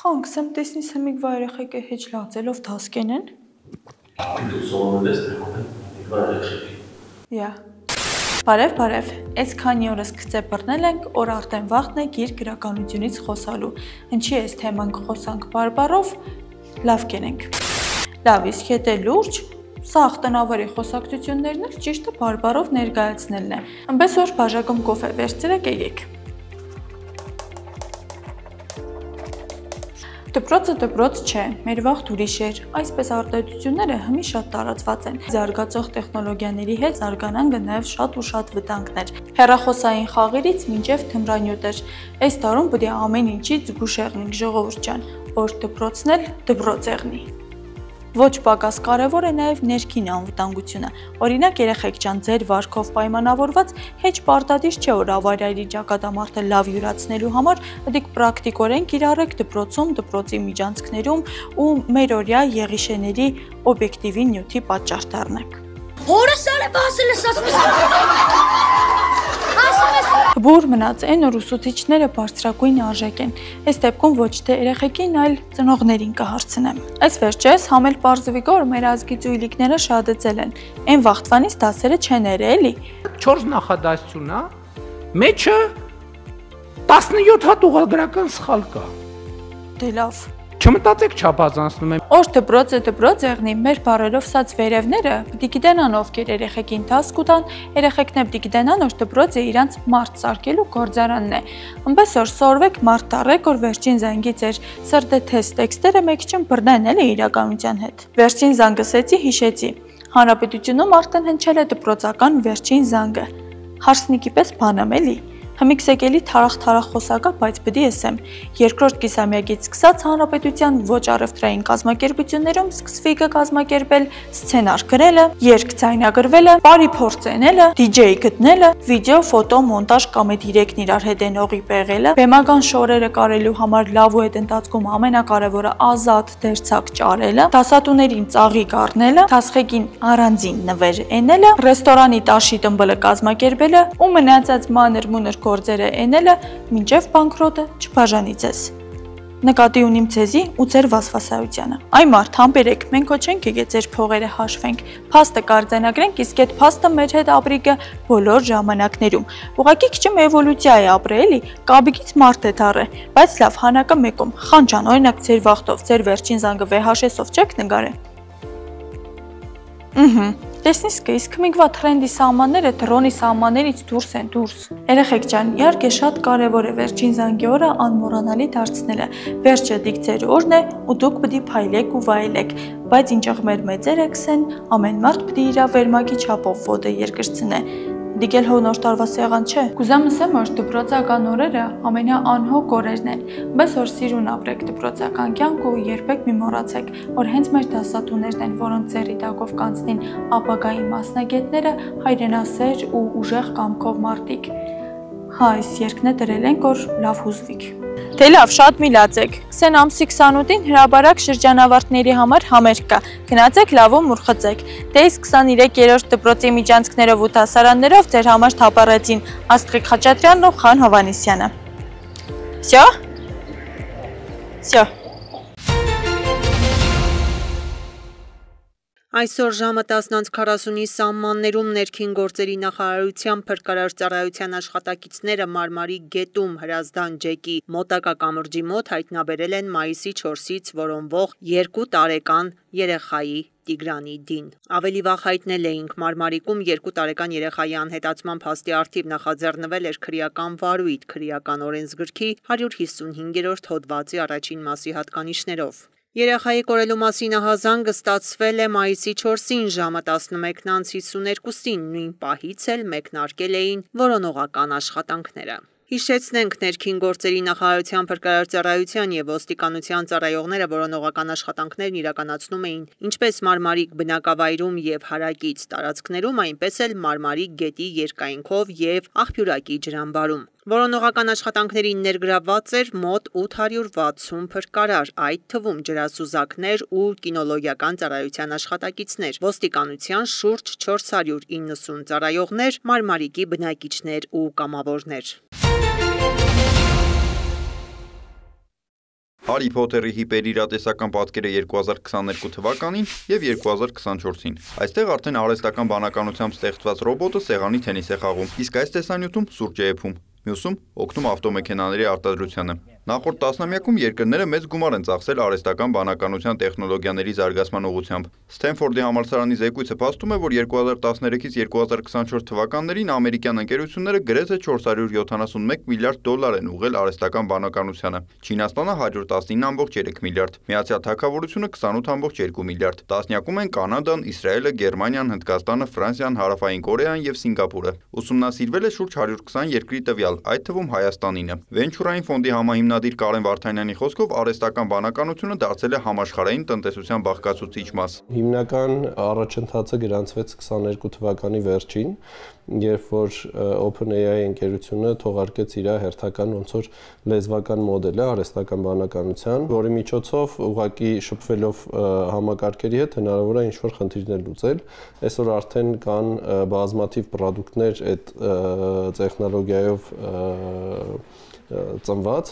Խանք, սեմ տեսնի սեմիկ վա երեխեք է հեչ լացելով դասկեն են։ Դու սովորել ես Yeah. Բարև, այս քանի օրս գծե բռնել ենք, որ արդեն վաղն է գիր գրականությունից խոսալու։ Ինչի այս թեման կխոսանք բարբառով, լավ կենենք։ Լավ, իսկ եթե լուրջ, սաղ տնավարի խոսակցություններն էլ ճիշտը բարբառով ներկայացնելն է։ Ըմպես որ բաժակում կոֆե վերցրեք եկեք։ Դպրոցը չէ, մեր վաղ ուրիշ էր, այսպես արտահայտությունները հիմի շատ տարածված են։ Զարգացող տեխնոլոգիաների հետ զարգանան նաև շատ ու շատ վտանգներ։ Հեռախոսային խաղերից մինչև թմրանյութեր։ Այս տարում պետք է ամեն ինչից զգուշ եղնենք, ժողովուրդ ջան, որ դպրոցն էլ դպրոց եղնի։ Ոչ պակաս կարևոր է նաև ներքին անվտանգությունը։ Օրինակ երեխեք ջան, ձեր վարքով պայմանավորված հեչ պարտադիր չէ, որ ավարիայի ճակատամարտը լավ յուրացնելու համար պետք պրակտիկորեն կիրառեք դպրոցում, դպրոցի միջանցքներում ու մերօրյա եղիշեների օբյեկտիվի նյութի պատճառ դառնաք։ Բուր մնաց այն որ ուսուցիչները բարձրագույն արժեք են։ Այս դեպքում ոչ թե երեխեքին, այլ ծնողներին կհարցնեմ։ Այս վերջերս համել պարզվի որ մեր ազգի ծույլիկները շատացել են։ Այն վաղտվանից դասերը չեն էլի։ 4 նախադասություն է, մեջը 17 հատ ուղղագրական սխալ կա։ Դե լավ։ Չմտածեք չափազանցնում եմ։ Որ դպրոց եղնի, մեր բառերով սած վերևները պիտի գիտենան ովքեր երեխեքին դաս կուտան, երեխեքն պիտի գիտենան, որ դպրոցը իրանց մարդ սարքելու գործարանն է։ Ըմպես որ սորվեք մարդ տառեք, որ վերջին զանգի ձեր սրտե թեստ տեքստերը մեկ չեմ բռնեն էլի իրականության հետ։ Վերջին զանգսեցի հիշեցի։ Հանրապետությունում արդեն հնչել է դպրոցական վերջին զանգը։ Հարսնիկի պես բանամ էլի։ Հմիքսեկելի թարախ խոսակա, բայց պիտի ասեմ, երկրորդ կիսամյակից սկսած հանրապետության ոչ առևտրային կազմակերպություններում սկսվի կազմակերպել սցենար գրելը, երգ ձայնագրվելը, բարի փորձենելը, DJ գտնելը, վիդեո, ֆոտո, մոնտաժ կամ այդ իրեկն իրար հետ ենողի պեղելը, բեմական շորերը կարելու համար լավ ու այդ ընթացքում ամենակարևորը ազատ դերձակ ճարելը, դասատուներին ծաղիկ առնելը, թասխեկին առանձին նվեր ենելը, ռեստորանի տաշի տմբլը կազմակերպելը ու մնացած մանր-մունր գործերը ենելը մինչև բանկրոտը չբաժանի ձեզ։ Նկատի ունիմ ձեզի ու ձեր վասվասայությանը։ Այ մարդ, համբերեք, մենք ոչ ենք եկել ձեր փողերը հաշվենք, փաստը կարձանագրենք, իսկ այդ փաստը մեր հետ ապրիկը բոլոր ժամանակներում։ Ուղղակի քիչ էվոլյուցիա է ապրել, էլի, կաբիկից մարդ է դառը, բայց լավ, հանակը մեկում։ Խան ջան, օրինակ ձեր վախտով, ձեր վերջին զանգը VHS-ով չեք նկարել։ Տեսնիսկ իսկ մինքվա թրենդի սահմանները դրոնի սահմաններից դուրս են դուրս։ Երեխեք ջան, իհարկե շատ կարևոր է վերջին զանգի օրը անմոռանալի դարձնելը։ Վերջը դիքցեր օրն է ու դուք պիտի փայլեք ու վայելեք, բայց ինչեղ մեր մեծերը կսեն, ամեն մարդ պիտի իր վերմակի չափով ոտը երկրցնե։ Դիկել հո նոր տարվա սեղան չէ։ Կուզեմ ասեմ, որ դպրոցական օրերը ամենաանհոգ օրերն են, բայց որ սիրուն ապրեք դպրոցական կյանք ու երբեք մի մոռացեք, որ հենց մեր դասատուներն են, որոնք ձեռի տակով կանցնին ապագայի մասնագետները, հայրենասեր ու ուժեղ կամքով մարդիկ։ Հա, այս երկն է դրել ենք, որ լավ հուզվիք։ Դե լավ, շատ մի լացեք։ 20 ամսի 28-ին հրաբարակ շրջանավարտների համար համերգ կա։ Գնացեք լավում ուրխծեք։ Դե իսկ 23-րդ դպրոցի միջանցքներով ու դասարաններով ձեր համար թափառեցին Աստղիկ Խաչատրյանն ու Խան Հովհաննիսյանը։ Всё։ Այսօր ժամը 10:40-ի սահմաններում ներքին գործերի նախարարության փրկարար ծառայության աշխատակիցները Մարմարի գետում Հրազդան ջեկի մոտակա կամրջի մոտ հայտնաբերել են մայիսի 4-ից որոնվող 2 տարեկան երեխայի Տիգրանի Դին։ Ավելի վաղ հայտնել էինք Մարմարիկում 2 տարեկան երեխայի անհետացման փաստի առթիվ նախաձեռնվել էր քրեական վարույթ քրեական օրենսգրքի 155-րդ հոդվածի առաջին մասի հատկանիշներով։ Երեխայի կորելու մասին ահազանգը ստացվել է մայիսի 4-ին ժամը 11:52-ին, նույն պահից էլ մեկնարկել էին որոնողական աշխատանքները։ Հիշեցնենք ներքին գործերի նախարարության փրկարար ծառայության եւ ոստիկանության ծառայողները որոնողական աշխատանքներն իրականացնում էին ինչպես Մարմարիկ բնակավայրում եւ հարակից տարածքներում, այնպես էլ Մարմարիկ գետի երկայնքով եւ Աղբյուրակի ջրամբարում։ Որոնողական աշխատանքներին ներգրավված էր մոտ 860 փրկարար, այդ թվում ջրասուզակներ ու կինոլոգիական ծառայության աշխատակիցներ, ոստիկանության շուրջ 490 ծառայողներ, Մարմարիկի բնակիչներ ու կամավորներ։ Հարի Փոթերի հիպերիրատեսական պատկերը 2022 թվականին եւ 2024-ին։ Այստեղ արդեն արհեստական բանականությամբ ստեղծված ռոբոտը սեղանի թենիս է խաղում, իսկ այս տեսանյութում սուրճ է եփում։ Մյուսում օգնում ավտոմեքենաների արտադրությանը։ Նախորդ տասնամյակում երկրները մեծ գումար են ծախսել արհեստական բանականության տեխնոլոգիաների զարգացման ուղղությամբ։ Սթենֆորդի համալսարանի զեկույցը փաստում է, որ 2013-ից 2024 թվականներին ամերիկյան ընկերությունները գրեթե 471 միլիարդ դոլար են ուղղել արհեստական բանականությանը։ Չինաստանը 119.3 միլիարդ, Միացյալ Թագավորությունը 28.2 միլիարդ։ Տասնյակում են Կանադան, Իսրայելը, Գերմանիան, Հնդկաստանը, Ֆրանսիան, Հարավային Կորեան եւ Սինգապուրը։ Ուսումնասիրվել է շուրջ 120 երկրի տվյալ, այդ թվում Հայաստանինը։ Վենչուրային ֆոնդի համահիմնադիր Կարեն Վարդանյանի խոսքով արհեստական բանականությունը դարձել է համաշխարհային տնտեսության բաղկացուցիչ մաս։ Հիմնական առաջընթացը գրանցվեց 22 թվականի վերջին, երբ որ OpenAI ընկերությունը թողարկեց իր հերթական ոնց որ լեզվական մոդելը արհեստական բանականության, որի միջոցով ուղղակի շփվելով համակարգերի հետ հնարավոր է ինչ-որ խնդիրներ լուծել։ Այսօր արդեն կան բազմաթիվ պրոդուկտներ այդ տեխնոլոգիայով ծնված,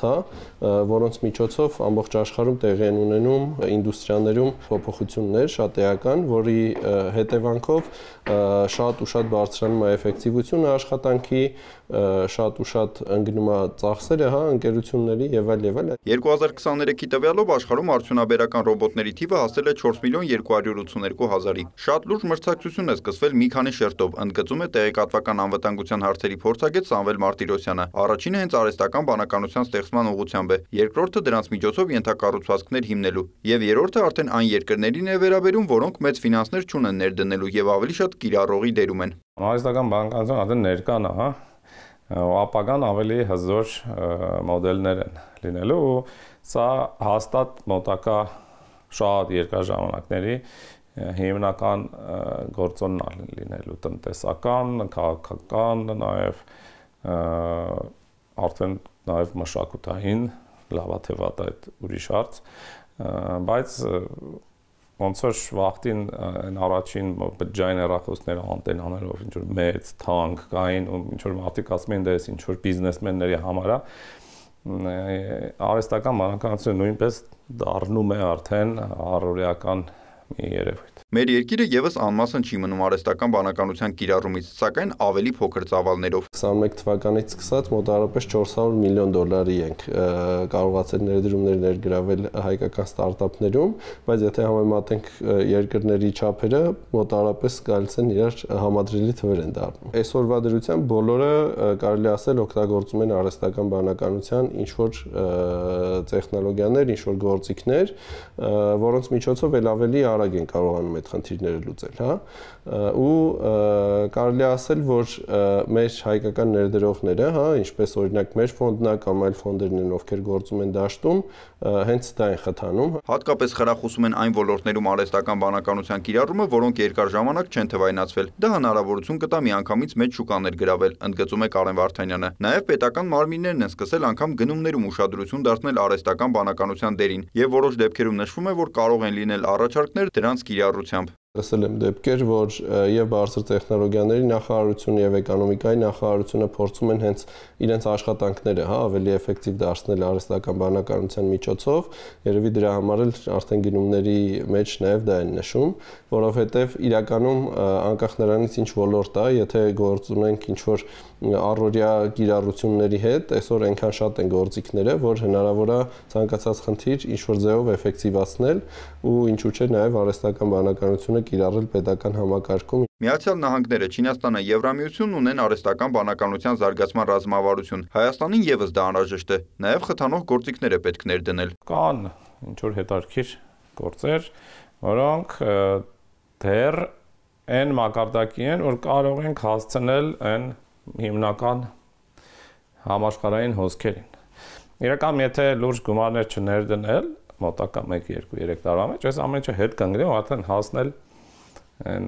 որոնց միջոցով ամբողջ աշխարհում տեղի են ունենում ինդուստրիաներում փոփոխություններ շատ էական, որի հետևանքով շատ ու շատ բարձրանում է էֆեկտիվությունը աշխատանքի, շատ ու շատ ընկնում է ծախսերը, ընկերությունների եւ այլ եւ այլ։ 2023-ի տվյալով աշխարհում արդյունաբերական ռոբոտների թիվը հասել է 4.282.000-ի։ Շատ լուրջ մրցակցություն է սկսվել մի քանի շերտով, ընդգծում է տեղեկատվական անվտանգության հարցերի փորձագետ Սամվել Մարտիրոսյանը։ Առաջինը հենց արհեստական բանականության ստեղծման ուղղությամբ է, երկրորդը դրանց միջոցով ենթակառուցվածքներ հիմնելու, եւ երրորդը արդեն այն երկրներին է վերաբերում, որոնք մեծ ֆինանսներ չունեն ներդնելու եւ ավելի շատ կիրառողի դերում են։ Արհեստական բանականությունը արդեն ներկան է, ապագան ավելի հզոր մոդելներ են լինելու, ու սա հաստատ մոտակա շատ երկար ժամանակների հիմնական գործոնն է լինելու տնտեսական, քաղաքական, նաեւ արդեն նաեւ մշակութային լավաթևատ այդ ուրիշ հարց, բայց ոնց որ վախտին այն առաջին բջջային հեռախոսները անտենաներով ինչ որ մեծ թանկ կային ու ինչ որ մարդիկ ասում են դες ինչ որ բիզնեսմենների համար է, արհեստական բանականությունը նույնպես դառնում է արդեն առօրեական մի երևույթ։ Մեր երկիրը եւս անմասն չի մնում արհեստական բանականության կիրառումից, սակայն ավելի փոքր ծավալներով։ 21 թվականից սկսած մոտավորապես 400 միլիոն դոլարի ենք կարողացել ներդրումներ ներգրավել հայկական ստարտափներում, բայց եթե համեմատենք երկրների չափերը, մոտավորապես գալիս են իրար համադրելի թվեր են դառնում։ Այսօրվա դրությամբ բոլորը կարելի ասել օգտագործում են արհեստական բանականության ինչ որ տեխնոլոգիաներ, ինչ որ գործիքներ, որոնց միջոցով ավելի արագ են կարողանում այդ խնդիրները լուծել, ու կարելի ասել, որ մեր հայկական ներդրողները, ինչպես օրինակ մեր ֆոնդն է կամ այլ ֆոնդերն են, ովքեր գործում են դաշտում, հենց դա են խթանում։ Հատկապես խրախուսում են այն ոլորտներում արհեստական բանականության կիրառումը, որոնք երկար ժամանակ չեն թվայնացվել։ Դա հնարավորություն կտա միանգամից մեծ շուկաներ գրավել, ընդգծում է Կարեն Վարդանյանը։ Նաև պետական մարմիններն են սկսել անգամ գնումներում ուշադրություն դարձնել արհեստական բանականության դերին, եւ որոշ դեպքերում նշվում է, որ կարող են լինել առաջարկներ դրանց կիրառությամբ։ Լսել եմ դեպքեր, որ եւ բարձր տեխնոլոգիաների նախարարությունը եւ էկոնոմիկայի նախարարությունը փորձում են հենց իրենց աշխատանքները, ավելի էֆեկտիվ դարձնել արհեստական բանականության միջոցով, երևի դրա համար էլ արդեն գնումների մեջ նաեւ դա են նշում, որովհետեւ իրականում անկախ նրանից ինչ ոլորտ է, եթե գործ ունենք ինչ որ առօրյա կիրառությունների հետ, այսօր այնքան շատ են գործիքները, որ հնարավոր է ցանկացած խնդիր ինչ որ ձևով էֆեկտիվացնել ու ինչու՞ չէ նաեւ արհեստական բանականությունը կիրառել պետական համակարգում։ Միացյալ Նահանգները, Չինաստանը, Եվրամիությունն ունեն արհեստական բանականության զարգացման ռազմավարություն։ Հայաստանին եւս դա անհրաժեշտ է։ Նաեւ խթանող գործիքներ է պետք ներդնել։ Կան ինչ որ հետաքրքիր գործեր, որոնք դեռ այն մակարդակի են, որ կարող ենք հասցնել այն հիմնական համաշխարհային հոսքերին։ Իրականում եթե լուրջ գումարներ չներդնել, մոտակա 1-2-3 տարվա մեջ, այս ամենը հետ կընկնի ու արդեն հասնել այն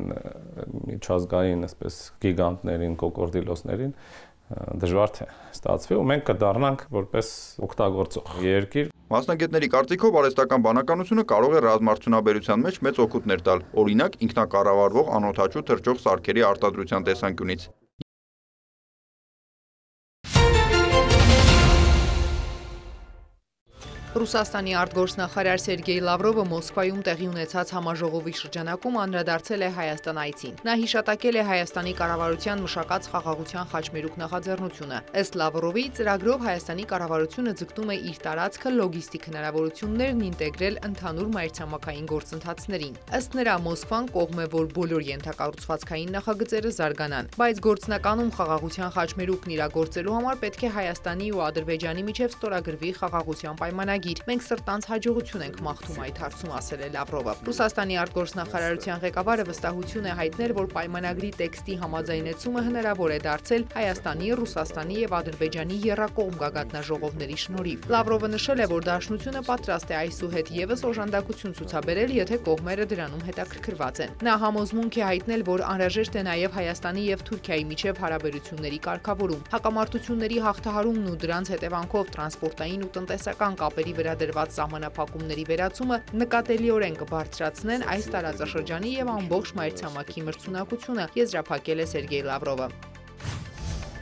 միջազգային, այսպես գիգանտներին, կոկորդիլոսներին դժվար թե ստացվի ու մենք կդառնանք որպես օգտագործող երկիր։ Մասնագետների կարծիքով արհեստական բանականությունը կարող է ռազմարդյունաբերության մեջ մեծ օգուտներ տալ, օրինակ ինքնակառավարվող անօդաչու թռչող սարքերի արտադրության տեսանկյունից։ Ռուսաստանի արտգործնախարար Սերգեյ Լավրովը Մոսկվայում տեղի ունեցած համաժողովի շրջանակում անդրադարձել է Հայաստան այցին։ Նա հիշատակել է Հայաստանի կառավարության մշակած խաղաղության խաչմերուկ նախաձեռնությունը։ Ըստ Լավրովի, ծրագրով Հայաստանի կառավարությունը ձգտում է իր տարածքը լոգիստիկ հնարավորություններն ինտեգրել ընդհանուր մայրցամաքային գործընթացներին։ Ըստ նրա, Մոսկվան կողմ է, որ բոլոր ենթակառուցվածքային նախագծերը զարգանան, բայց գործնականում խաղաղության խաչմերուկն իրագործելու համար պետք է Հայաստանի ու Ադրբեջանի միջև ստորագրվի խաղաղության պայմանագիր։ Մենք սրտանց հաջողություն ենք մաղթում այդ հարցում, ասել է Լավրովը։ Ռուսաստանի արտգործնախարարության ղեկավարը վստահություն է հայտնել, որ պայմանագրի տեքստի համաձայնեցումը հնարավոր է դարձել Հայաստանի, Ռուսաստանի եւ Ադրբեջանի եռակողմ գագաթնաժողովների շնորհիվ։ Լավրովը նշել է, որ Դաշնությունը պատրաստ է այսուհետ եւս օժանդակություն ցուցաբերել, եթե կողմերը դրանում հետաքրքրված են։ Նա համոզմունք է հայտնել, որ անհրաժեշտ է նաեւ Հայաստանի եւ Թուրքիայի միջև հարաբերությունների կարգավորում։ Հակամարտությունների հաղթահարումն ու դրանց հետևանքով տրանսպորտային ու տնտեսական կապերի վրա դրված սահմանափակումների վերացումը նկատելիորեն կբարձրացնեն այս տարածաշրջանի եւ ամբողջ մայրցամաքի մրցունակությունը, եզրափակել է Սերգեյ Լավրովը։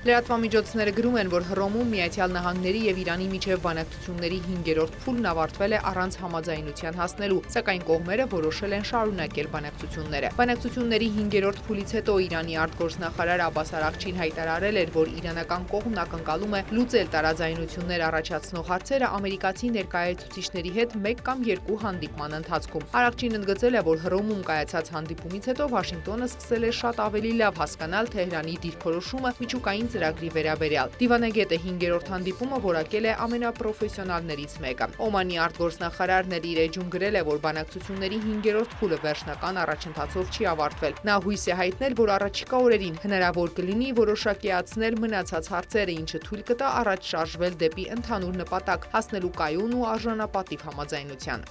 Լրատվամիջոցները գրում են, որ Հռոմում Միացյալ Նահանգների եւ Իրանի միջև բանակցությունների 5-րդ փուլն ավարտվել է առանց համաձայնության հասնելու, սակայն կողմերը որոշել են շարունակել բանակցությունները։ Բանակցությունների 5-րդ փուլից հետո Իրանի արտգործնախարար Աբբաս Արաղչին հայտարարել էր, որ իրանական կողմն ակնկալում է լուծել տարաձայնություններ առաջացնող հարցերը ամերիկացի ներկայացուցիչների հետ 1 կամ 2 հանդիպման ընթացքում։ Արաղչին ընդգծել է, որ Հռոմում կայացած հանդիպումից հետո Վաշինգտոնը սկսել է շատ ավելի լավ հասկանալ Թեհրանի դիրքորոշումը միջուկային ծրագրի վերաբերյալ։ Դիվանագետը 5-րդ հանդիպումը որակել է ամենապրոֆեսիոնալներից մեկը։ Օմանի արտգործնախարարն էլ իր էջում գրել է, որ բանակցությունների 5-րդ փուլը վերջնական առաջընթացով չի ավարտվել։ Նա հույս է հայտնել, որ առաջիկա օրերին հնարավոր կլինի որոշակիացնել մնացած հարցերը, ինչը թույլ կտա առաջ շարժվել դեպի ընդհանուր նպատակ՝ հասնելու կայուն ու արժանապատիվ համաձայնության։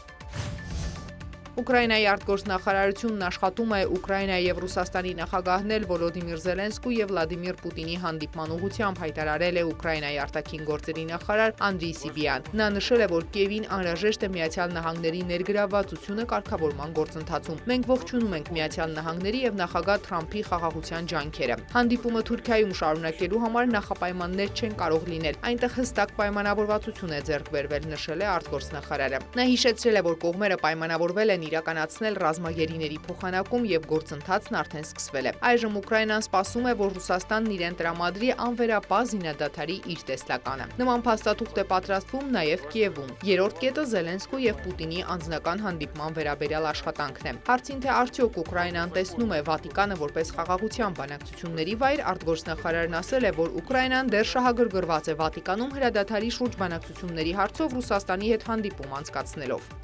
Ուկրաինայի արտգործնախարարությունն աշխատում է Ուկրաինայի եւ Ռուսաստանի նախագահներ Վոլոդիմիր Զելենսկու եւ Վլադիմիր Պուտինի հանդիպման ուղղությամբ հայտարարել է Ուկրաինայի արտաքին գործերի նախարար Անդրեյ Սիբիան։ Նա նշել է, որ Կիևին անհրաժեշտ է Միացյալ Նահանգների ներգրավվածությունը կարգավորման գործընթացում։ Մենք ողջունում ենք Միացյալ Նահանգների եւ նախագահ Թրամփի խաղաղության ջանքերը։ Հանդիպումը Թուրքիայում շարունակելու համար նախապայմաններ չեն կարող լինել։ Այնտեղ հստակ պայմանավորվածություն է ձեռք բերվել, նշել է արտգործնախարարը։ Նա հիշեցրել է, որ կողմերը պայմանավորվել են իրականացնել ռազմագերիների փոխանակում եւ գործընթացն արդեն սկսվել է։ Այժմ Ուկրաինան սպասում է, որ Ռուսաստանն իրեն տրամադրի անվերապահ զինադադարի իր տեսլականը։ Նման փաստաթուղթ է պատրաստվում նաեւ Կիևում։ Երրորդ կետը Զելենսկու եւ Պուտինի անձնական հանդիպման վերաբերյալ աշխատանքն է։ Հարցին թե արդյոք Ուկրաինան տեսնում է Վատիկանը որպես խաղաղության բանակցությունների վայր, արտգործնախարարն ասել է, որ Ուկրաինան դեռ շահագրգռված է Վատիկանում հրադադարի շուրջ բանակցությունների հարցով Ռուսաստանի հետ հանդիպում անցկացնելով։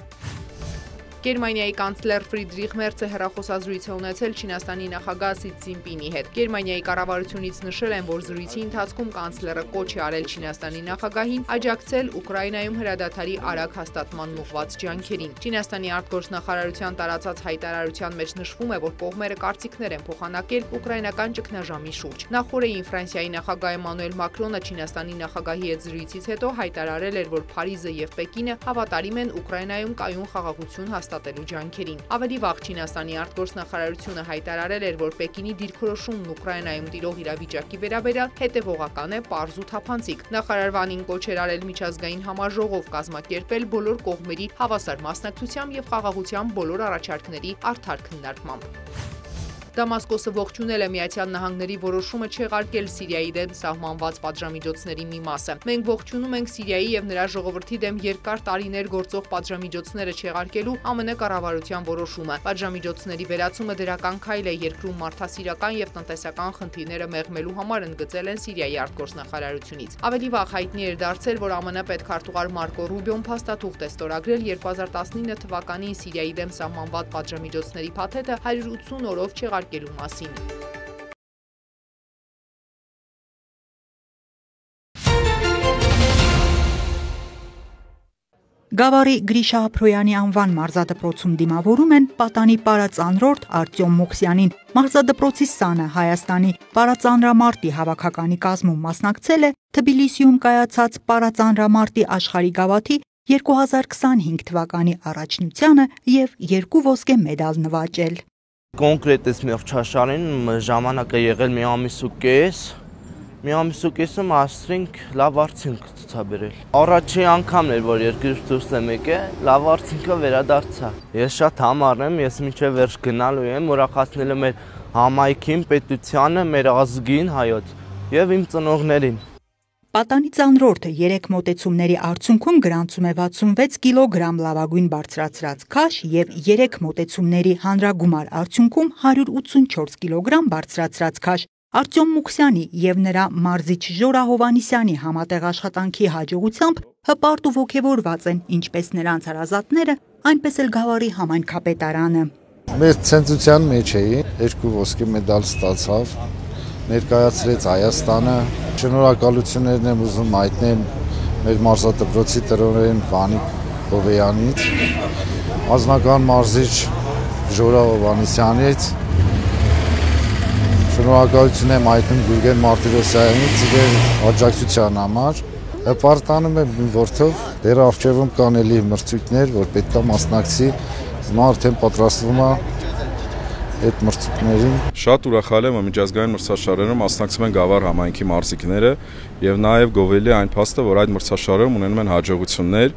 Գերմանիայի կանցլեր Ֆրիդրիխ Մերցը հեռախոսազրույց է ունեցել Չինաստանի նախագահ Սի Ցզինպինի հետ։ Գերմանիայի կառավարությունից նշել են, որ զրույցի ընթացքում կանցլերը կոչ է արել Չինաստանի նախագահին աջակցել Ուկրաինայում հրադադարի արագ հաստատման ուղղված ջանքերին։ Չինաստանի արտգործնախարարության տարածած հայտարարության մեջ նշվում է, որ կողմերը կարծիքներ են փոխանակել ուկրաինական ճգնաժամի շուրջ։ Նախորդին Ֆրանսիայի նախագահ Էմանուել Մակրոնը Չինաստանի նախագահի հետ զրույցից հետո հայտարարել էր, որ Փարիզը եւ Պեկինը հավատարիմ են Ուկրաինայում կայուն խաղաղություն հաստատելու ջանքերին։ Ավելի վաղ Չինաստանի արտգործնախարարությունը հայտարարել էր, որ Պեկինի դիրքորոշումն Ուկրաինայում տիրող իրավիճակի վերաբերյալ հետևողական է, պարզ ու թափանցիկ։ Նախարար Վանին կոչ էր արել միջազգային համաժողով կազմակերպել բոլոր կողմերի հավասար մասնակցությամբ եւ խաղաղության բոլոր առաջարկների արդար քննարկմամբ։ Դամասկոսը ողջունել է Միացյալ Նահանգների որոշումը չեղարկել Սիրիայի դեմ սահմանված պատժամիջոցների մի մասը։ Մենք ողջունում ենք Սիրիայի եւ նրա ժողովրդի դեմ երկար տարիներ գործող պատժամիջոցները չեղարկելու ԱՄՆ կառավարության որոշումը։ Պատժամիջոցների վերացումը դրական քայլ է երկրում մարդասիրական եւ տնտեսական խնդիրները մեղմելու համար, ընդգծել են Սիրիայի արտգործնախարարությունից։ Ավելի վաղ հայտնի էր դարձել, որ ԱՄՆ պետքարտուղար Մարկո Ռուբիոն փաստաթուղթ է ստորագրել 2019 թվականին Սիրիայի դեմ սահմանված պատժամիջոցների փաթեթը 180 օրով չեղարկելու մասին։ Գավառի Գրիշա Ափրոյանի անվան մարզադպրոցում դիմավորում են պատանի պարածանրորդ Արտյոմ Մոքսյանին։ Մարզադպրոցի սանը Հայաստանի պարածանրամարտի հավաքականի կազմում մասնակցել է Թբիլիսիում կայացած պարածանրամարտի աշխարհի գավաթի 2025 թվականի առաջնությանը եւ 2 ոսկե մեդալ նվաճել։ Կոնկրետ այս մեղչաշարին ժամանակը եղել մի ամիս ու կես, մի ամիս ու կեսում հասցրինք լավ արդյունք ցուցաբերել։ Առաջի անգամն էր, որ երկրից դուրս եմ եկել, լավ արդյունքը վերադարձա։ Ես շատ համառ եմ, ես մինչև վերջ գնալու եմ, ուրախացնելու մեր համայնքին, պետությանը, մեր ազգին հայոց եւ իմ ծնողներին։ Պատանի ծանրորդը 3 մոտեցումների արդյունքում գրանցում է 66 կիլոգրամ լավագույն բարձրացրած քաշ եւ 3 մոտեցումների հանրագումար արդյունքում 184 կիլոգրամ բարձրացրած քաշ։ Արտյոմ Մուքսյանի եւ նրա մարզիչ Ժորա Հովանիսյանի համատեղ աշխատանքի հաջողությամբ հպարտ ու ոգևորված են ինչպես նրանց հարազատները, այնպես էլ Գավառի համայնքապետարանը։ Մեր ցենզության մեջ էի, 2 ոսկե մեդալ ստացավ, ներկայացրեց Հայաստանը։ Շնորհակալություններն եմ ուզում հայտնել մեր մարզադպրոցի տնօրեն Վանիկ Հովեյանից, անձնական մարզիչ Ժորա Հովանիսյանից, շնորհակալություն եմ հայտնում Գուրգեն Մարտիրոսյանից իր աջակցության համար։ Հպարտանում եմ որդով, դեռ առջևում կան էլի մրցույթներ, որ պետք է մասնակցի, հիմա արդեն պատրաստվում է այդ մրցույթներին։ Շատ ուրախալ եմ, միջազգային մրցաշարերում մասնակցում են Գավառ համայնքի մարզիկները եւ նաեւ գովելի այն փաստը, որ այդ մրցաշարերում ունենում են հաջողություններ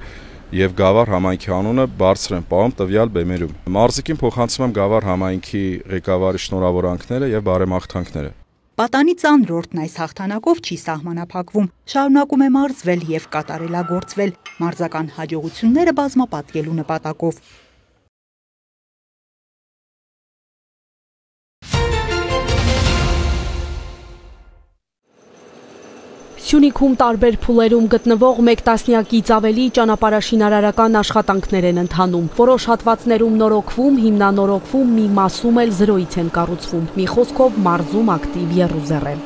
եւ Գավառ համայնքի անունը բարձր են պահում տվյալ բեմերում։ Մարզիկին փոխանցում եմ Գավառ համայնքի ղեկավարի շնորհավորանքները եւ բարեմաղթանքները։ Պատանի ծանրորդն այս հաղթանակով չի սահմանափակվում, շարունակում է մարզվել եւ կատարելագործվել մարզական հաջողությունները բազմապատկելու նպատակով։ Սյունիքում տարբեր փուլերում գտնվող 1 տասնյակից ավելի ճանապարհաշինարարական աշխատանքներ են ընթանում։ Որոշ հատվածներում նորոգվում, հիմնանորոգվում, մի մասում էլ զրոյից են կառուցվում։ Մի խոսքով մարզում ակտիվ եռուզեռ է։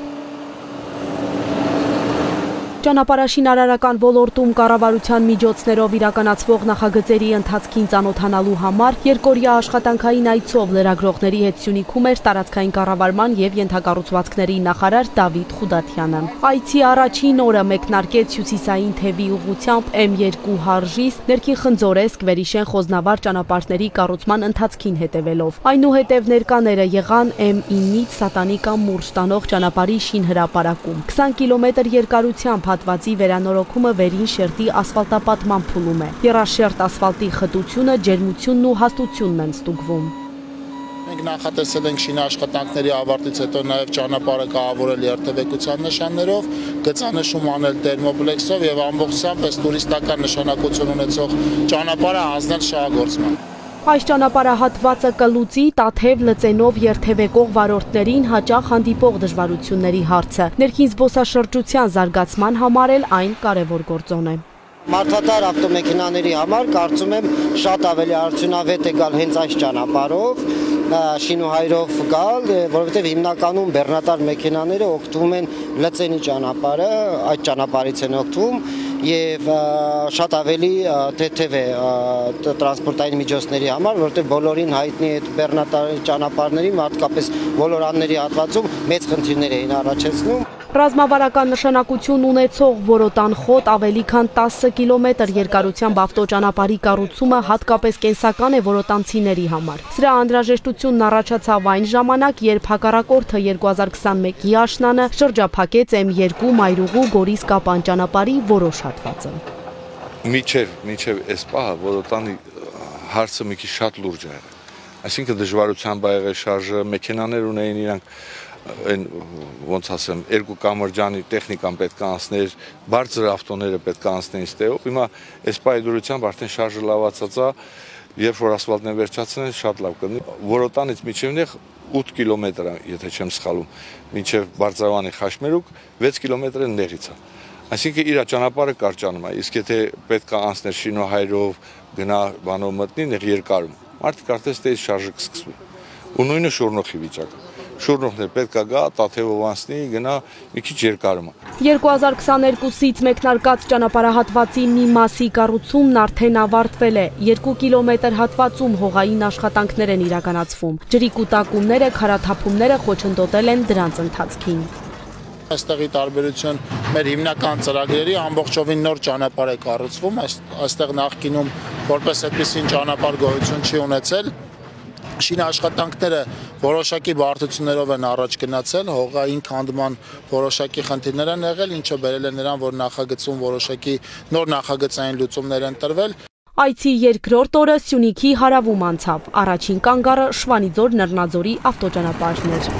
Ճանապարհաշինարարական ոլորտում կառավարության միջոցներով իրականացվող նախագծերի ընթացքին ծանոթանալու համար երկօրյա աշխատանքային այցով լրագրողների հետ Սյունիքում էր տարածքային կառավարման եւ ենթակառուցվածքների նախարար Դավիթ Խուդաթյանը։ Այցի առաջին օրը մեկնարկեց Հյուսիսային թևի ուղղությամբ M2 հարժից ներքին Խնձորեսկ Վերիշեն Խոզնավար ճանապարհների կառուցման ընթացքին հետևելով։ Այնուհետև ներկաները եղան M9-ից Սատանի կամ Մուրջ տանող ճանապարհի շինհրապարակում։ 20 կիլոմետր երկարությամբ հատվածի վերանորոգումը վերին շերտի ասֆալտապատման փուլում է։ Եռաշերտ ասֆալտի խտությունը, ջերմությունն ու հաստությունն են ստուգվում։ Մենք նախատեսել ենք շինաշխատանքների ավարտից հետո նաև ճանապարհը կահավորել երթևեկության նշաններով, գծանշում անել տերմոպլեքսով եւ ամբողջությամբ այս տուրիստական նշանակություն ունեցող ճանապարհը հանձնել շահագործման։ Այս ճանապարհահատվածը կլուծի Տաթև լծենով երթևեկող վարորդներին հաճախ հանդիպող դժվարությունների հարցը։ Ներքին զբոսաշրջության զարգացման համար էլ այն կարևոր գործոն է։ Մարդատար ավտոմեքենաների համար կարծում եմ շատ ավելի արդյունավետ է գալ հենց այս ճանապարհով, շինուհայրով գալ, որովհետև հիմնականում բեռնատար մեքենաները օգտվում են լծենի ճանապարհը, այդ ճանապարհից են օգտվում եւ շատ ավելի թեթև է տրանսպորտային միջոցների համար, որովհետև բոլորին հայտնի է բեռնատար ճանապարհների, հատկապես ոլորանների հատվածում մեծ խնդիրներ էին առաջացնում։ Ռազմավարական նշանակություն ունեցող Որոտան խոտ ավելի քան 10 կիլոմետր երկարությամբ ավտոճանապարհի կառուցումը հատկապես կենսական է որոտանցիների համար։ Սրա անհրաժեշտությունն առաջացավ այն ժամանակ, երբ հակառակորդը 2021-ի աշնանը շրջափակեց M2 Մայրուղու Գորիս Կապան ճանապարհի որոշ հատվածը։ Միջև այս պահը Որոտանի հարցը մի քիչ շատ լուրջ է եղել։ Այսինքն դժվարությամբ ա եղել շարժը, մեքենաներ ունեին իրանք այն ոնց ասեմ, երկու կամրջանի տեխնիկան պետք է անցներ, բարձր ավտոները պետք է անցնեին ստեով։ Հիմա այս պայդուրությամբ արդեն շարժը լավացած է, երբ որ ասֆալտն է վերջացնեն, շատ լավ կլինի։ Որոտանից միջևն է 8 կիլոմետր, եթե չեմ սխալվում, մինչև Բարձրավանի Խաշմերուկ 6 կիլոմետր է նեղից է։ Այսինքն իր ճանապարհը կարճանում է, իսկ եթե պետք է անցներ շինոհայրով, գնա բանով մտնի, նեղ երկարում։ Մարդիկ արդեն ստեից շարժը կսկսվի։ Ու նույնը Շորնոխի վիճակը։ Շուրնողներ պետք է գա, Տաթևով անցնի, գնա մի քիչ երկարում։ 2022-ից մեկնարկած ճանապարհահատվածի մի մասի կառուցումն արդեն ավարտվել է։ 2 կիլոմետր հատվածում հողային աշխատանքներ են իրականացվում։ Ջրի կուտակումները, քարաթափումները խոչընդոտել են դրանց ընթացքին։ Այստեղի տարբերություն մեր հիմնական ծրագրերի ամբողջովին նոր ճանապարհ է կառուցվում, այստեղ նախկինում որպես այդպիսին ճանապարհ գոյություն չի ունեցել։ Շինաշխատանքները որոշակի բարդություններով են առաջ գնացել, հողային քանդման որոշակի խնդիրներ են եղել, ինչը բերել է նրան, որ նախագծում որոշակի նոր նախագծային լուծումներ են տրվել։ Այցի երկրորդ օրը Սյունիքի հարավում անցավ, առաջին կանգառը Շվանիձոր-Նռնաձորի ավտոճանապարհն էր։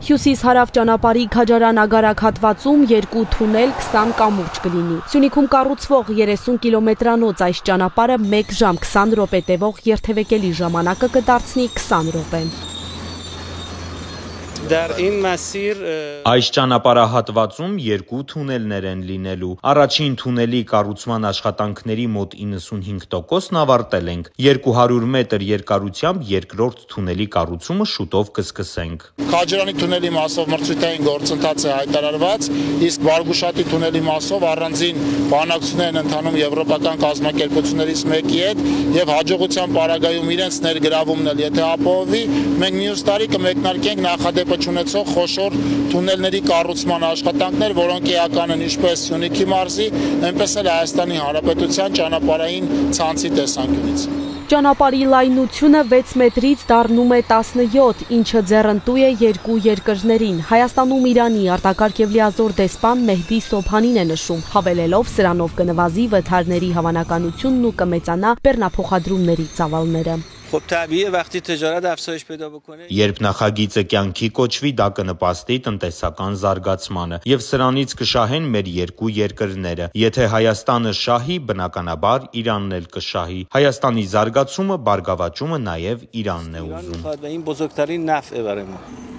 Հյուսիս-հարավ ճանապարհի Քաջարան-Ագարակ հատվածում 2 թունել 20 կամուրջ կլինի։ Սյունիքում կառուցվող 30 կիլոմետրանոց այս ճանապարհը 1 ժամ 20 րոպե տևող երթևեկելի ժամանակը կդարձնի 20 րոպե։ Այս ճանապարհահատվածում 2 թունելներ են լինելու։ Առաջին թունելի կառուցման աշխատանքների մոտ 95%-ն ավարտել ենք։ 200 մետր երկարությամբ երկրորդ թունելի կառուցումը շուտով կսկսենք։ Քաջարանի թունելի մասով մրցույթային գործընթաց է հայտարարված, իսկ Բարգուշատի թունելի մասով առանձին բանակցություններ են ընթանում եվրոպական կազմակերպություններից մեկի հետ եւ հաջողության պարագայում իրենց ներգրավումն էլ եթե ապահովի, մենք մյուս տարի կմեկնարկենք նախադեպը ունեցող խոշոր թունելների կառուցման աշխատանքներ, որոնք էական են ինչպես Սյունիքի մարզի, այնպես էլ Հայաստանի Հանրապետության ճանապարհային ցանցի տեսանկյունից։ Ճանապարհի լայնությունը 6 մետրից դառնում է 17, ինչը ձեռնտու է երկու երկրներին։ Հայաստանում Իրանի արտակարգ եւ լիազոր դեսպան Մեհդի Սոբհանին է նշում, հավելելով սրանով կնվազի վթարների հավանականությունն ու կմեծանա բեռնափոխադրումների ծավալները։ Երբ նախագիծը կյանքի կոչվի, դա կնպաստի տնտեսական զարգացմանը եւ սրանից կշահեն մեր երկու երկրները։ Եթե Հայաստանը շահի, բնականաբար Իրանն էլ կշահի։ Հայաստանի զարգացումը, բարգավաճումը նաեւ Իրանն է ուզում։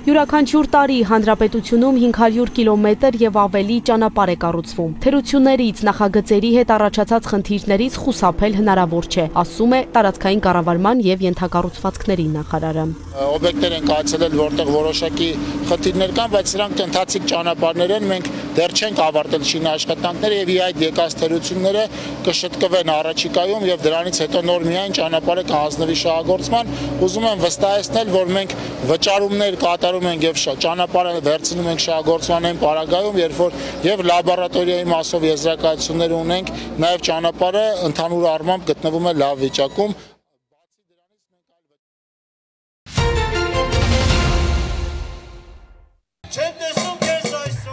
Յուրաքանչյուր տարի հանրապետությունում 500 կիլոմետր եւ ավելի ճանապարհ է կառուցվում։ Թերություններից, նախագծերի հետ առաջացած խնդիրներից խուսափել հնարավոր չէ, ասում է տարածքային կառավարման եւ ենթակառուցվածքների նախարարը։ Օբյեկտներ են կայացել, որտեղ որոշակի խնդիրներ կան, բայց սրանք ընթացիկ ճանապարհներ են, մենք դեռ չենք ավարտել շինաշխատանքները եւ այդ եկած թերությունները կշտկվեն առաջիկայում եւ դրանից հետո նոր միայն ճանապարհը կհանձնվի շահագործման։ Ուզում եմ վստահեցնել, որ մենք վճարումներ կատարում ենք եւ ճանապարհը վերցնում ենք շահագործման այն պարագայում, երբ որ եւ լաբորատորիայի մասով եզրակացություններ ունենք, նաեւ ճանապարհը ընդհանուր առմամբ գտնվում է լավ վիճակում։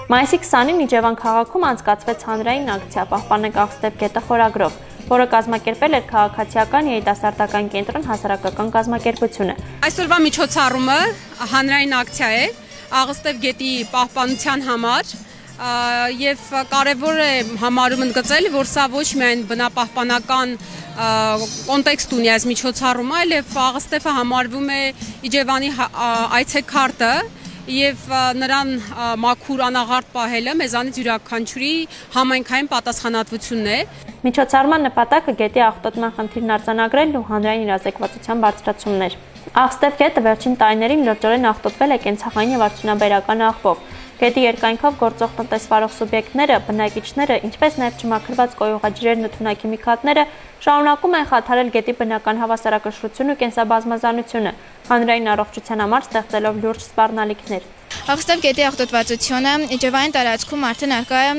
Մայիսի 20-ին Իջևան քաղաքում անցկացվեց հանրային ակցիա «Պահպանենք Աղստև գետը» խորագրով, որը կազմակերպել էր քաղաքացիական երիտասարդական կենտրոն հասարակական կազմակերպությունը։ Այսօրվա միջոցառումը հանրային ակցիա է Աղստև գետի պահպանության համար եւ կարեւոր է համարում ընդգծել, որ սա ոչ միայն բնապահպանական կոնտեքստ ունի այս միջոցառումը, այլև Աղստևը համարվում է Իջևանի այցեքարտը եւ նրան մաքուր անաղարտ պահելը մեզանից յուրաքանչյուրի համայնքային պատասխանատվությունն է։ Միջոցառման նպատակը գետի աղտոտման խնդիրն արձանագրելն ու հանրային իրազեկվածության բարձրացումն էր։ Աղստև գետը վերջին տարիներին լրջորեն աղտոտվել է կենցաղային եւ արդյունաբերական աղբով։ Գետի երկայնքով գործող տնտեսվարող սուբյեկտները, բնակիչները, ինչպես նաև չմաքրված կոյուղաջրերն ու թունաքիմիկատները շարունակում են խաթարել գետի բնական հավասարակշռությունն ու կենսաբազմազանությունը, հանրային առողջության համար ստեղծելով լուրջ սպառնալիքներ։ Աղստև գետի աղտոտվածությունը Իջևանի տարածքում արդեն արկա է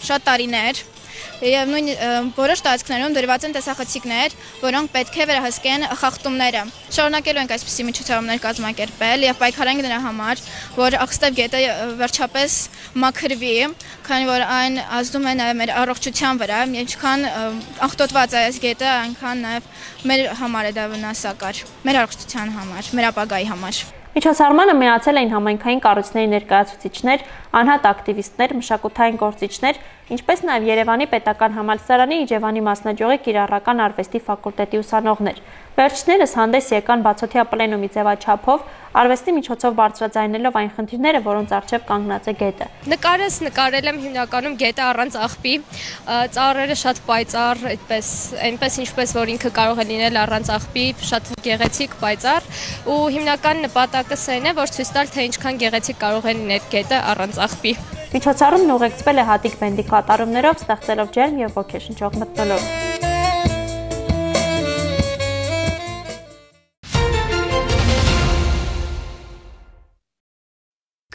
շատ տարիներ։ Եվ նույն որոշ տարածքներում դրված են տեսախցիկներ, որոնք պետք է վերահսկեն խախտումները։ Շարունակելու ենք այսպիսի միջոցառումներ կազմակերպել եւ պայքարենք նրա համար, որ Աղստև գետը վերջապես մաքրվի, քանի որ այն ազդում է նաեւ մեր առողջության վրա, ինչքան աղտոտված է այս գետը, այնքան նաեւ մեր համար է դա վնասակար, մեր առողջության համար, մեր ապագայի համար։ Միջոցառմանը միացել էին համայնքային կառույցների ներկայացուցիչներ, անհատ ակտիվիստներ, մշակութային գործիչներ, ինչպես նաև Երևանի պետական համալսարանի Իջևանի մասնաճյուղի կիրառական արվեստի ֆակուլտետի ուսանողներ։ Վերջիններս հանդես եկան բացօթյա պլենումի ձևաչափով, արվեստի միջոցով բարձրաձայնելով այն խնդիրները, որոնց առջև կանգնած է գետը։ Նկարս նկարել եմ հիմնականում գետը առանց աղբի, ծառերը շատ պայծառ, այնպես ինչպես որ ինքը կարող է լինել առանց աղբի, շատ գեղեցիկ, պայծառ, ու հիմնական նպատակս այն է, որ ցույց տալ, թե ինչքան գեղեցիկ կարող է լինել գետը առանց աղբի։ Միջոցառումն ուղեկցվել է հատիկ բենդի կատարումներով, ստեղծելով ջերմ եւ ոգեշնչող մթնոլորտ։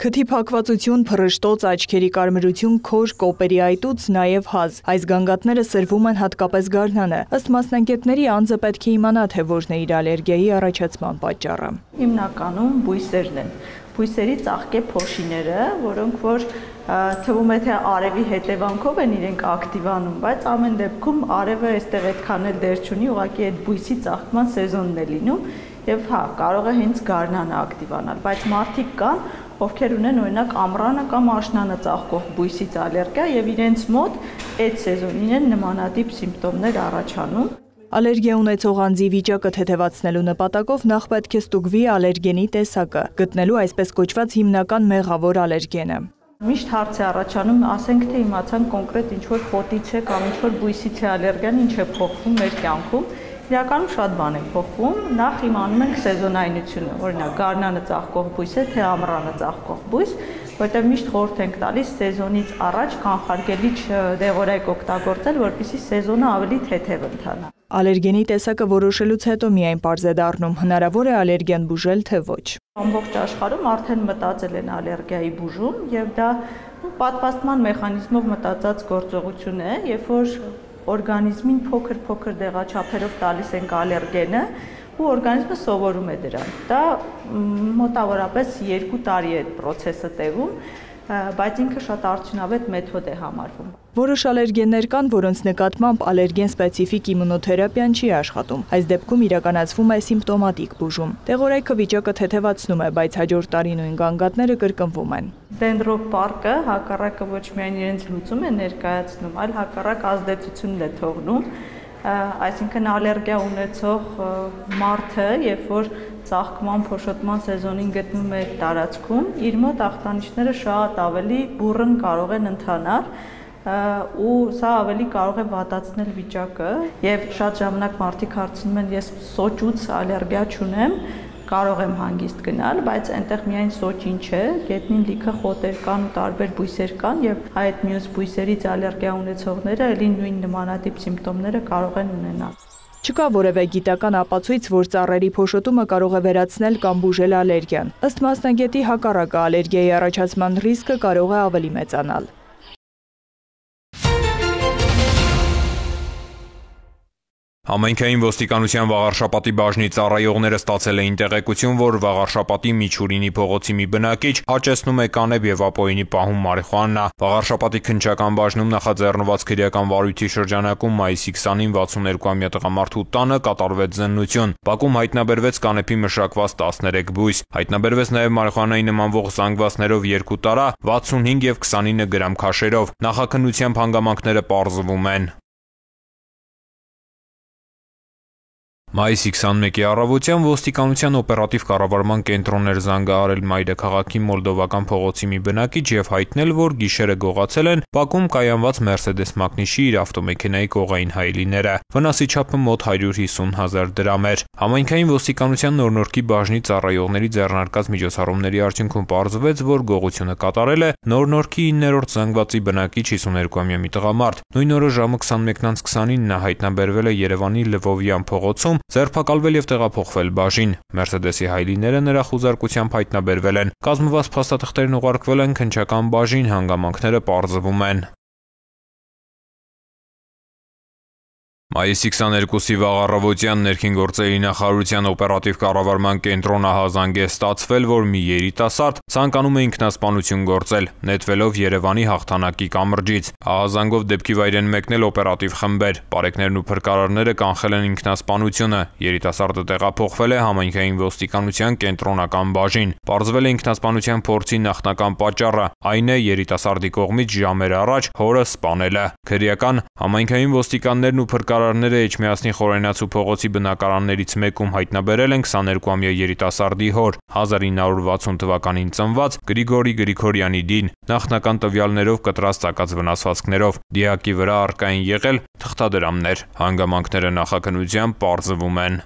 Քթի փակվածություն, փռշտոց, աչքերի կարմրություն, քոր, կոպերի այտուց, նաև հազ։ Այս գանգատները սրվում են հատկապես գարնանը։ Ըստ մասնագետների անձը պետք է իմանա, թե որն է իր ալերգիայի առաջացման պատճառը։ Հիմնականում բույսերն են։ Բույսերի ծաղկե փոշիները, որոնք որ թվում է թե արևի հետևանքով են իրենք ակտիվանում, բայց ամեն դեպքում արևը այստեղ այդքան էլ դեր չունի, ուղղակի այդ բույսի ծաղկման սեզոնն է լինում եւ կարող է հենց գարնանը ակտիվանալ, բայց մարդիկ կան, ովքեր ունեն օրինակ ամռանը կամ աշնանը ծաղկող բույսից ալերգիա եւ իրենց մոտ այդ սեզոնին են նմանատիպ սիմպտոմներ առաջանում։ Ալերգիա ունեցող անձի վիճակը թեթևացնելու նպատակով նախ պետք է ստուգվի ալերգենի տեսակը, գտնելու այսպես կոչված հիմնական մեղավոր ալերգենը։ Միշտ հարց է առաջանում, ասենք թե իմացանք կոնկրետ ինչ-որ խոտից է կամ ինչ-որ բույսից է ալերգիան, ինչ է փոխվում մեր կյանքում։ Իրականում շատ բան է փոխվում, նախ իմանում ենք սեզոնայնությունը, օրինակ գարնանը ծաղկող բույս է, թե ամռանը ծաղկող բույս, որտեղ միշտ խորհուրդ ենք տալիս սեզոնից առաջ կանխարգելիչ դեղորայք օգտագործել, որպեսզի սեզոնը ավելի թեթև ընթանա։ Ալերգենի տեսակը որոշելուց հետո միայն պարզ է դառնում, հնարավոր է ալերգիան բուժել, թե ոչ։ Ամբողջ աշխարհում արդեն մտածել են ալերգիայի բուժում եւ դա պատվաստման մեխանիզմով մտածած գործողություն է, երբ որ օրգանիզմին փոքր դեղաչափերով տալիս ենք ալերգենը ու օրգանիզմը սովորում է դրան։ Դա մոտավորապես 2 տարի է այդ process-ը տևում, բայց ինքը շատ արդյունավետ մեթոդ է համարվում։ Որոշ ալերգեններ կան, որոնց նկատմամբ ալերգեն սպეციფիկ իմունոթերապիան չի աշխատում։ Այս դեպքում իրականացվում է սիմպտոմատիկ բուժում։ Դեղորայքը վիճակը թեթևացնում է, բայց հաջորդ տարի նույն գանգատները կրկնվում են։ Դենդրոպարկը հակառակը ոչ միայն իրենց լուծում է ներկայացնում, այլ հակառակ ազդեցությունն է թողնում։ Այսինքն ալերգիա ունեցող մարդը, երբ որ ծաղկման փոշոտման սեզոնին գտնվում է տարածքում, իր մոտ ախտանիշները շատ ավելի բուռն կարող են ընթանալ ու սա ավելի կարող է վատացնել վիճակը եւ շատ ժամանակ մարդիկ հարցնում են ես սոճուց ալերգիա չունեմ, կարող եմ հանգիստ գնալ, բայց այնտեղ միայն սոճին չէ, գետնին լիքը խոտեր կան ու տարբեր բույսեր կան եւ այդ մյուս բույսերից ալերգիա ունեցողները ելի նույն նմանատիպ սիմպտոմները կարող են ունենալ։ Չկա որևէ գիտական ապացույց, որ ծառերի փոշոտումը կարող է վերացնել կամ բուժել ալերգիան։ Ըստ մասնագետի հակառակը ալերգիայի առաջացման ռիսկը կարող է ավելի մեծանալ։ Համայնքային ոստիկանության Վաղարշապատի բաժնի ծառայողները ստացել էին տեղեկություն, որ Վաղարշապատի Միչուրինի փողոցի մի բնակիչ աճեցնում է կանեփ եւ ապօրինի պահում մարիխուանա։ Վաղարշապատի քննչական բաժնում նախաձեռնված քրեական վարույթի շրջանակում մայիսի 20-ին 62-ամյա տղամարդու տանը կատարվեց զննություն։ Բակում հայտնաբերվեց կանեփի մշակված 13 բույս։ Հայտնաբերվեց նաեւ մարիխուանայի նմանվող զանգվածներով 2 տարա, 65 եւ 29 գրամ քաշերով։ Նախաքննությամբ հանգամանքները պարզվում են։ Մայիսի 21-ի առավոտյան ոստիկանության օպերատիվ կառավարման կենտրոններ զանգահարել մայրաքաղաքի մոլդովական փողոցի մի բնակիչ եւ հայտնել, որ գիշերը գողացել են Բաքում կայանված Mercedes Magnus-ի իր ավտոմեքենայի կողային հայելիները։ Վնասի չափը մոտ 150,000 դրամ էր։ Համայնքային ոստիկանության Նորնորքի բաժնի ծառայողների ձեռնարկած միջոցառումների արդյունքում պարզվեց, որ գողությունը կատարել է Նորնորքի 9-րդ զանգվածի բնակիչ 52-ամյա մի տղամարդ։ Նույն օրը ժամը 21:29-ին նա հայտնաբերվել է Երևանի Լվովյան փողոցում, ձերբակալվել եւ տեղափոխվել բաժին։ Mercedes-ի հայելիները նրա խուզարկությամբ հայտնաբերվել են։ Կազմված փաստաթղթերն ուղարկվել են քննչական բաժին, հանգամանքները պարզվում են։ Մայիսի 22-ի վաղ առավոտյան ներքին գործերի նախարարության օպերատիվ կառավարման կենտրոնահազանգ է ստացվել, որ մի երիտասարդ ցանկանում է ինքնասպանություն գործել, նետվելով Երևանի հաղթանակի կամրջից։ Ահազանգով դեպքի վայր են մեկնել օպերատիվ խմբեր։ Պարեկներն ու փրկարարները կանխել են ինքնասպանությունը։ Երիտասարդը տեղափոխվել է համայնքային ոստիկանության կենտրոնական բաժին։ Պարզվել է ինքնասպանության փորձի նախնական պատճառը, այն է երիտասարդի կողմից ժամեր առաջ հորը սպանելը։ Քրեական համայնքային ոստիկաններն ու փրկարարները Էջմիածնի Խորենացու փողոցի բնակարաններից մեկում հայտնաբերել են 22-ամյա երիտասարդի հոր, 1960 թվականին ծնված Գրիգորի Գրիգորյանի դին, նախնական տվյալներով կտրած ծակած վնասվածքներով։ Դիակի վրա առկա են եղել թղթադրամներ։ Հանգամանքները նախաքննությամբ պարզվում են։